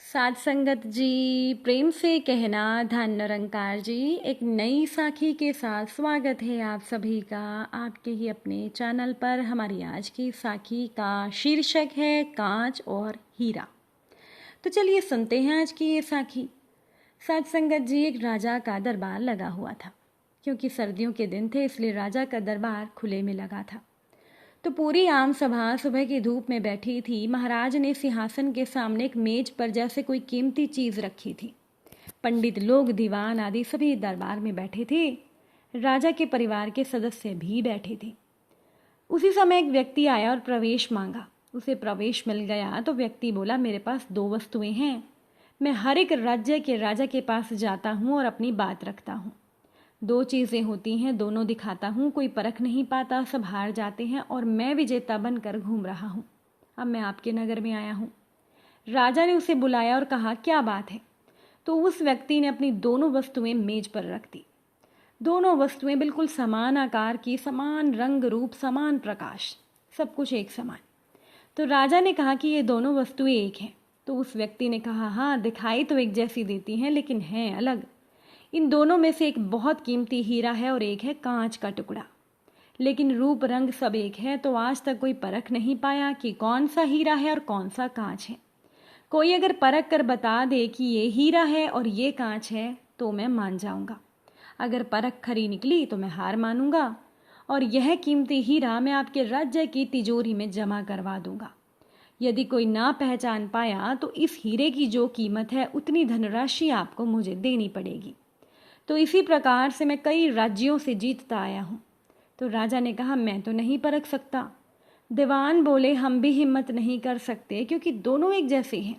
साध संगत जी, प्रेम से कहना धन निरंकार जी। एक नई साखी के साथ स्वागत है आप सभी का आपके ही अपने चैनल पर। हमारी आज की साखी का शीर्षक है कांच और हीरा। तो चलिए सुनते हैं आज की ये साखी। साध संगत जी, एक राजा का दरबार लगा हुआ था। क्योंकि सर्दियों के दिन थे इसलिए राजा का दरबार खुले में लगा था। तो पूरी आम सभा सुबह की धूप में बैठी थी। महाराज ने सिंहासन के सामने एक मेज पर जैसे कोई कीमती चीज रखी थी। पंडित लोग, दीवान आदि सभी दरबार में बैठे थे। राजा के परिवार के सदस्य भी बैठे थे। उसी समय एक व्यक्ति आया और प्रवेश मांगा। उसे प्रवेश मिल गया तो व्यक्ति बोला, मेरे पास दो वस्तुएं हैं। मैं हर एक राज्य के राजा के पास जाता हूँ और अपनी बात रखता हूँ। दो चीज़ें होती हैं, दोनों दिखाता हूँ, कोई परख नहीं पाता, सब हार जाते हैं और मैं विजेता बनकर घूम रहा हूँ। अब मैं आपके नगर में आया हूँ। राजा ने उसे बुलाया और कहा, क्या बात है? तो उस व्यक्ति ने अपनी दोनों वस्तुएं मेज पर रख दी। दोनों वस्तुएं बिल्कुल समान आकार की, समान रंग रूप, समान प्रकाश, सब कुछ एक समान। तो राजा ने कहा कि ये दोनों वस्तुएं एक हैं। तो उस व्यक्ति ने कहा, हाँ, दिखाई तो एक जैसी देती हैं लेकिन हैं अलग। इन दोनों में से एक बहुत कीमती हीरा है और एक है कांच का टुकड़ा। लेकिन रूप रंग सब एक है, तो आज तक कोई परख नहीं पाया कि कौन सा हीरा है और कौन सा कांच है। कोई अगर परख कर बता दे कि ये हीरा है और ये कांच है तो मैं मान जाऊंगा। अगर परख खरी निकली तो मैं हार मानूंगा और यह कीमती हीरा मैं आपके राज्य की तिजोरी में जमा करवा दूंगा। यदि कोई ना पहचान पाया तो इस हीरे की जो कीमत है उतनी धनराशि आपको मुझे देनी पड़ेगी। तो इसी प्रकार से मैं कई राज्यों से जीतता आया हूँ। तो राजा ने कहा, मैं तो नहीं परख सकता। दीवान बोले, हम भी हिम्मत नहीं कर सकते क्योंकि दोनों एक जैसे हैं।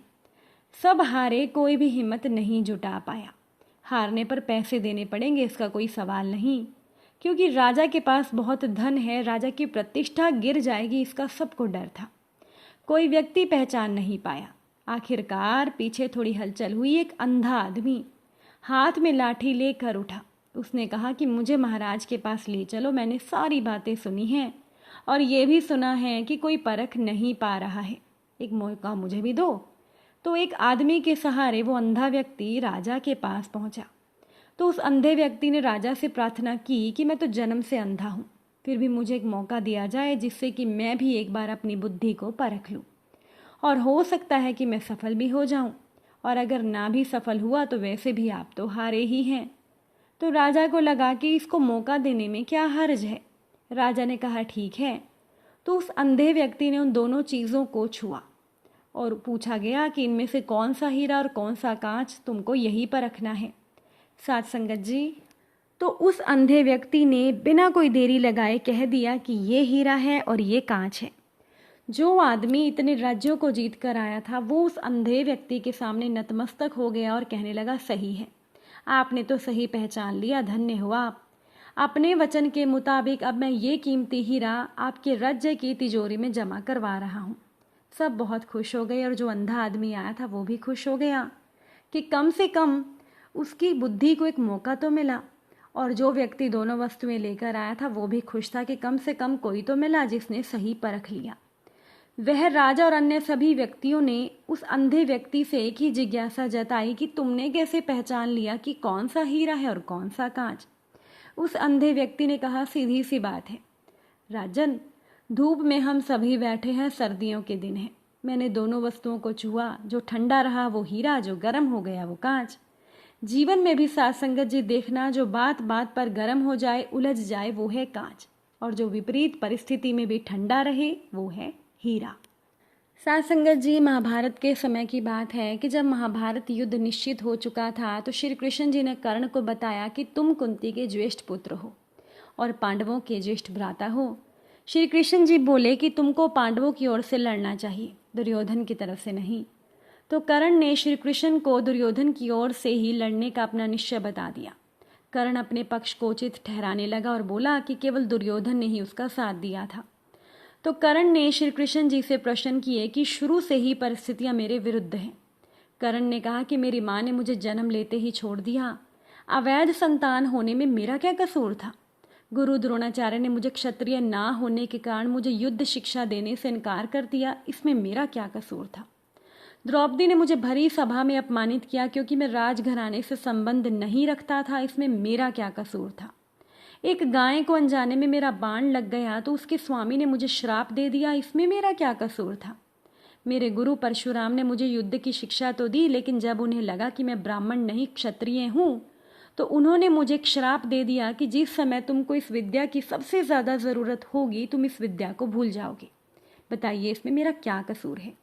सब हारे, कोई भी हिम्मत नहीं जुटा पाया। हारने पर पैसे देने पड़ेंगे, इसका कोई सवाल नहीं, क्योंकि राजा के पास बहुत धन है, राजा की प्रतिष्ठा गिर जाएगी, इसका सबको डर था। कोई व्यक्ति पहचान नहीं पाया। आखिरकार पीछे थोड़ी हलचल हुई। एक अंधा आदमी हाथ में लाठी लेकर उठा। उसने कहा कि मुझे महाराज के पास ले चलो, मैंने सारी बातें सुनी हैं और ये भी सुना है कि कोई परख नहीं पा रहा है, एक मौका मुझे भी दो। तो एक आदमी के सहारे वो अंधा व्यक्ति राजा के पास पहुंचा। तो उस अंधे व्यक्ति ने राजा से प्रार्थना की कि मैं तो जन्म से अंधा हूँ, फिर भी मुझे एक मौका दिया जाए जिससे कि मैं भी एक बार अपनी बुद्धि को परख लूँ और हो सकता है कि मैं सफल भी हो जाऊँ, और अगर ना भी सफल हुआ तो वैसे भी आप तो हारे ही हैं। तो राजा को लगा कि इसको मौका देने में क्या हर्ज है। राजा ने कहा, ठीक है। तो उस अंधे व्यक्ति ने उन दोनों चीज़ों को छुआ और पूछा गया कि इनमें से कौन सा हीरा और कौन सा कांच, तुमको यही पर रखना है। साध संगत जी, तो उस अंधे व्यक्ति ने बिना कोई देरी लगाए कह दिया कि ये हीरा है और ये कांच है। जो आदमी इतने राज्यों को जीत कर आया था वो उस अंधे व्यक्ति के सामने नतमस्तक हो गया और कहने लगा, सही है, आपने तो सही पहचान लिया, धन्य हुआ आप। अपने वचन के मुताबिक अब मैं ये कीमती हीरा आपके राज्य की तिजोरी में जमा करवा रहा हूँ। सब बहुत खुश हो गए और जो अंधा आदमी आया था वो भी खुश हो गया कि कम से कम उसकी बुद्धि को एक मौका तो मिला। और जो व्यक्ति दोनों वस्तुएं लेकर आया था वो भी खुश था कि कम से कम कोई तो मिला जिसने सही परख लिया। वह राजा और अन्य सभी व्यक्तियों ने उस अंधे व्यक्ति से एक ही जिज्ञासा जताई कि तुमने कैसे पहचान लिया कि कौन सा हीरा है और कौन सा कांच। उस अंधे व्यक्ति ने कहा, सीधी सी बात है राजन, धूप में हम सभी बैठे हैं, सर्दियों के दिन है, मैंने दोनों वस्तुओं को छुआ, जो ठंडा रहा वो हीरा, जो गर्म हो गया वो कांच। जीवन में भी साथ संगत जी देखना, जो बात बात पर गर्म हो जाए, उलझ जाए, वो है कांच, और जो विपरीत परिस्थिति में भी ठंडा रहे वो है हीरा। साथ संगत जी, महाभारत के समय की बात है कि जब महाभारत युद्ध निश्चित हो चुका था तो श्री कृष्ण जी ने कर्ण को बताया कि तुम कुंती के ज्येष्ठ पुत्र हो और पांडवों के ज्येष्ठ भ्राता हो। श्री कृष्ण जी बोले कि तुमको पांडवों की ओर से लड़ना चाहिए, दुर्योधन की तरफ से नहीं। तो कर्ण ने श्री कृष्ण को दुर्योधन की ओर से ही लड़ने का अपना निश्चय बता दिया। कर्ण अपने पक्ष को उचित ठहराने लगा और बोला कि केवल दुर्योधन ने ही उसका साथ दिया था। तो कर्ण ने श्री कृष्ण जी से प्रश्न किए कि शुरू से ही परिस्थितियां मेरे विरुद्ध हैं। कर्ण ने कहा कि मेरी माँ ने मुझे जन्म लेते ही छोड़ दिया, अवैध संतान होने में मेरा क्या कसूर था। गुरु द्रोणाचार्य ने मुझे क्षत्रिय ना होने के कारण मुझे युद्ध शिक्षा देने से इनकार कर दिया, इसमें मेरा क्या कसूर था। द्रौपदी ने मुझे भरी सभा में अपमानित किया क्योंकि मैं राजघराने से संबंध नहीं रखता था। इसमें मेरा क्या कसूर था? एक गाय को अनजाने में मेरा बाण लग गया तो उसके स्वामी ने मुझे श्राप दे दिया। इसमें मेरा क्या कसूर था? मेरे गुरु परशुराम ने मुझे युद्ध की शिक्षा तो दी, लेकिन जब उन्हें लगा कि मैं ब्राह्मण नहीं क्षत्रिय हूँ तो उन्होंने मुझे एक श्राप दे दिया कि जिस समय तुमको इस विद्या की सबसे ज़्यादा ज़रूरत होगी तुम इस विद्या को भूल जाओगे। बताइए इसमें मेरा क्या कसूर है?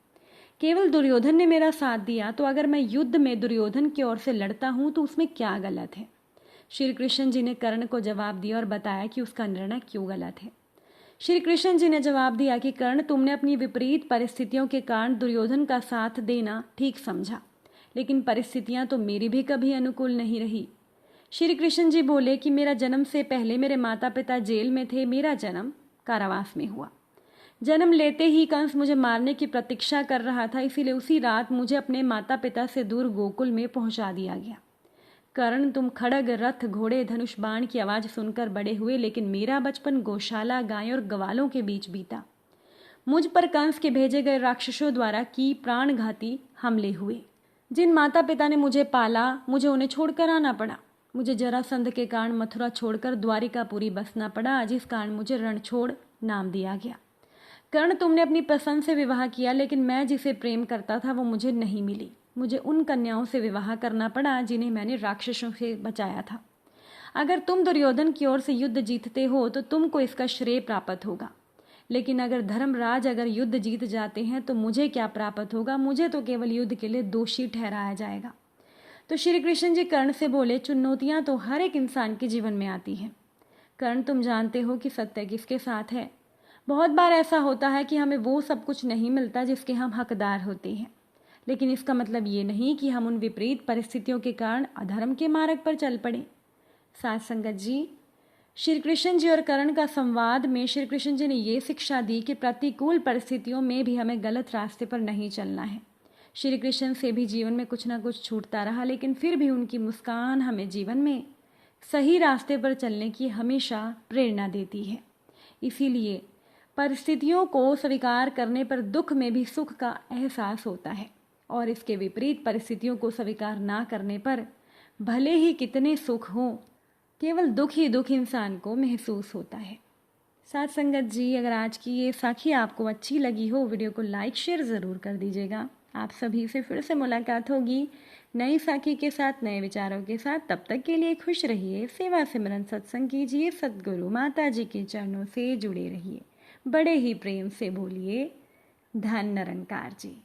केवल दुर्योधन ने मेरा साथ दिया, तो अगर मैं युद्ध में दुर्योधन की ओर से लड़ता हूँ तो उसमें क्या गलत है? श्री कृष्ण जी ने कर्ण को जवाब दिया और बताया कि उसका निर्णय क्यों गलत है। श्री कृष्ण जी ने जवाब दिया कि कर्ण, तुमने अपनी विपरीत परिस्थितियों के कारण दुर्योधन का साथ देना ठीक समझा, लेकिन परिस्थितियां तो मेरी भी कभी अनुकूल नहीं रही। श्री कृष्ण जी बोले कि मेरा जन्म से पहले मेरे माता पिता जेल में थे, मेरा जन्म कारावास में हुआ। जन्म लेते ही कंस मुझे मारने की प्रतीक्षा कर रहा था, इसीलिए उसी रात मुझे अपने माता पिता से दूर गोकुल में पहुंचा दिया गया। कर्ण, तुम खड़ग, रथ, घोड़े, धनुष, बाण की आवाज सुनकर बड़े हुए, लेकिन मेरा बचपन गौशाला, गाय और गवालों के बीच बीता। मुझ पर कंस के भेजे गए राक्षसों द्वारा की प्राणघाती हमले हुए। जिन माता पिता ने मुझे पाला, मुझे उन्हें छोड़कर आना पड़ा। मुझे जरासंध के कारण मथुरा छोड़कर द्वारिकापुरी बसना पड़ा, जिस कारण मुझे रणछोड़ नाम दिया गया। कर्ण, तुमने अपनी पसंद से विवाह किया, लेकिन मैं जिसे प्रेम करता था वो मुझे नहीं मिली। मुझे उन कन्याओं से विवाह करना पड़ा जिन्हें मैंने राक्षसों से बचाया था। अगर तुम दुर्योधन की ओर से युद्ध जीतते हो तो तुमको इसका श्रेय प्राप्त होगा, लेकिन अगर धर्मराज अगर युद्ध जीत जाते हैं तो मुझे क्या प्राप्त होगा? मुझे तो केवल युद्ध के लिए दोषी ठहराया जाएगा। तो श्री कृष्ण जी कर्ण से बोले, चुनौतियां तो हर एक इंसान के जीवन में आती हैं। कर्ण, तुम जानते हो कि सत्य किसके साथ है। बहुत बार ऐसा होता है कि हमें वो सब कुछ नहीं मिलता जिसके हम हकदार होते हैं, लेकिन इसका मतलब ये नहीं कि हम उन विपरीत परिस्थितियों के कारण अधर्म के मार्ग पर चल पड़े। साथ संगत जी, श्री कृष्ण जी और कर्ण का संवाद में श्री कृष्ण जी ने ये शिक्षा दी कि प्रतिकूल परिस्थितियों में भी हमें गलत रास्ते पर नहीं चलना है। श्री कृष्ण से भी जीवन में कुछ ना कुछ छूटता रहा, लेकिन फिर भी उनकी मुस्कान हमें जीवन में सही रास्ते पर चलने की हमेशा प्रेरणा देती है। इसीलिए परिस्थितियों को स्वीकार करने पर दुख में भी सुख का एहसास होता है, और इसके विपरीत परिस्थितियों को स्वीकार ना करने पर भले ही कितने सुख हों, केवल दुख ही दुख इंसान को महसूस होता है। साथ संगत जी, अगर आज की ये साखी आपको अच्छी लगी हो, वीडियो को लाइक शेयर ज़रूर कर दीजिएगा। आप सभी से फिर से मुलाकात होगी नई साखी के साथ, नए विचारों के साथ। तब तक के लिए खुश रहिए, सेवा सिमरन सत्संग कीजिए, सद्गुरु माता जी के चरणों से जुड़े रहिए, बड़े ही प्रेम से बोलिए धन निरंकार जी।